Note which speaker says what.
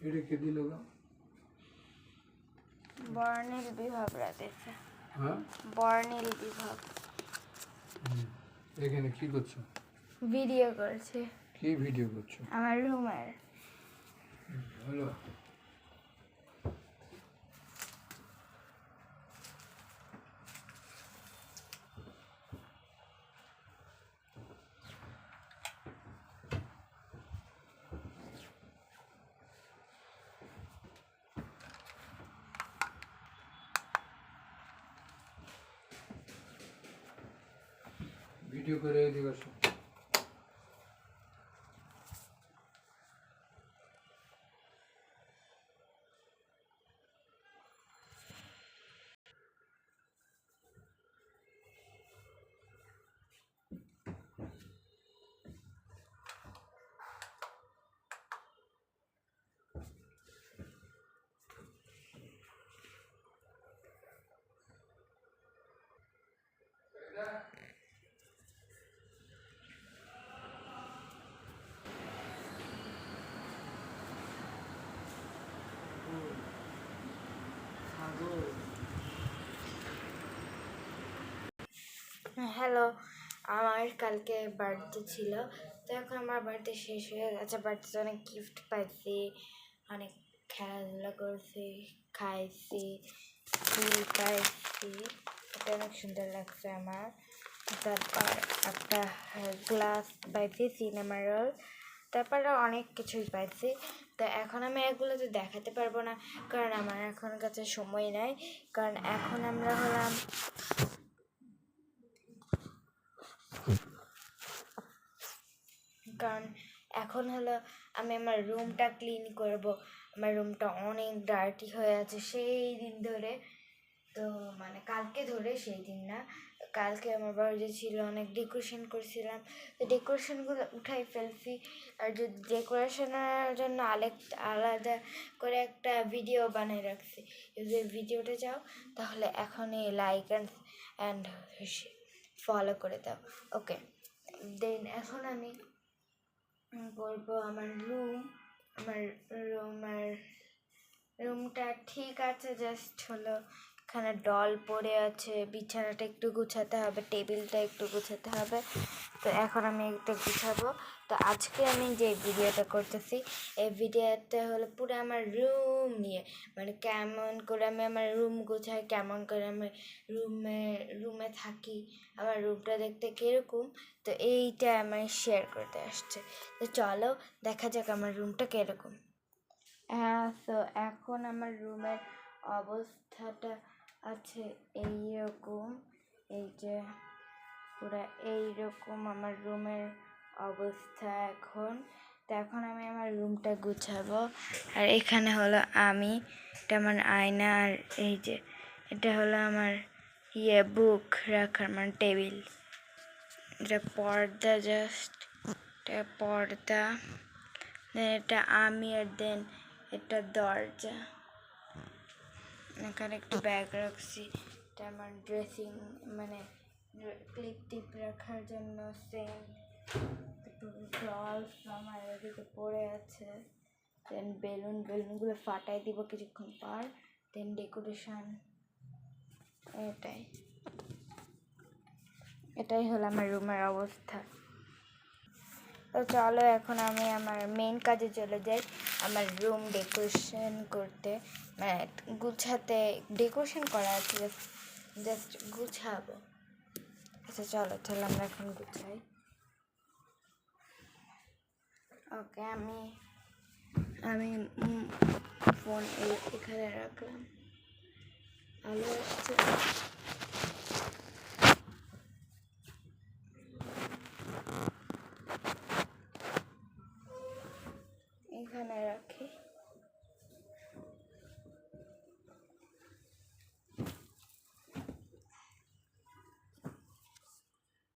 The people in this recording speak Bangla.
Speaker 1: এটা কে দিল গো?
Speaker 2: বর্ণিল বিভাগ রাতেছে।
Speaker 1: হ্যাঁ,
Speaker 2: বর্ণিল বিভাগ।
Speaker 1: এখানে কি করছো?
Speaker 2: ভিডিও করছে।
Speaker 1: কি ভিডিও করছো?
Speaker 2: আমার রুমের।
Speaker 1: হলো ভিডিও করে এদিকে আসো।
Speaker 2: হ্যালো, আমার কালকে বার্থডে ছিল, তো এখন আমার বার্থডে শেষ হয়ে গেছে। বার্থডেতে অনেক গিফট পাইছি, অনেক খেলাধুলা করছি, খাইছি, ফুল পাইছি, এটা অনেক সুন্দর লাগছে আমার। তারপর একটা গ্লাস পাইছি, সিনেমা রোল, তারপরে অনেক কিছুই পাইছি। তো এখন আমি এগুলো তো দেখাতে পারবো না, কারণ আমার এখন কাছে সময় নাই। কারণ এখন আমরা হলাম আমি আমার রুমটা ক্লিন করব। আমার রুমটা অনেক ডার্টি হয়ে আছে সেই দিন ধরে, তো মানে কালকে ধরে, সেই দিন না, কালকে আমার বাড়িতে ছিল, অনেক ডেকোরেশন করছিলাম, তো ডেকোরেশনগুলো উঠাই ফেলছি। আর যদি ডেকোরেশনের জন্য আলাদা করে একটা ভিডিও বানিয়ে রাখছি, যদি ভিডিওটা যাও তাহলে এখনই লাইক অ্যান্ড ফলো করে দাও। ওকে, দেন এখন আমি বলবো আমার রুমটা ঠিক আছে, জাস্ট হলো এখানে ডল পড়ে আছে, বিছানাটা একটু গুছাতে হবে, টেবিলটা একটু গুছাতে হবে। তো এখন আমি একটু গুছাবো। তো আজকে আমি যে ভিডিওটা করতেছি, এই ভিডিওতে হলো পুরো আমার রুম নিয়ে, মানে কেমন করে আমি আমার রুম গুছাই, কেমন করে আমি রুমে থাকি, আমার রুমটা দেখতে কীরকম, তো এইটা আমি শেয়ার করতে আসছে। তো চলো দেখা যাক আমার রুমটা কীরকম। হ্যাঁ, তো এখন আমার রুমের অবস্থাটা আছে এইরকম, এই যে পুরো এইরকম আমার রুমের অবস্থা এখন। তো এখন আমি আমার রুমটা গুছাবো। আর এখানে হলো এটা আমার আয়না, আর এই যে এটা হলো আমার বুক রাখার মানে টেবিল, এটা পর্দা, জাস্ট এটা পর্দা, দেন এটা আর দেন এটা দরজা। এখানে একটু ব্যাগ রাখছি, এটা আমার ড্রেসিং, মানে ক্লিপ টিপ রাখার জন্য সেম, একটু ডলস আমার এদিকে পড়ে আছে। দেন বেলুনগুলো ফাটাই দিব কিছুক্ষণ পর। দেন ডেকোরেশন, এটাই হলো আমার রুমের অবস্থা। তো চলো এখন আমি আমার মেন কাজে চলে যাই, আমার রুম ডেকোরেশন করতে, মানে গুছাতে, ডেকোরেশন করা আছে, জাস্ট গুছাবো। আচ্ছা চলো তাহলে আমরা এখন গুছাই। ওকে, আমি ফোন এখানে রাখলাম, আলো আসছে, এখানে রাখি।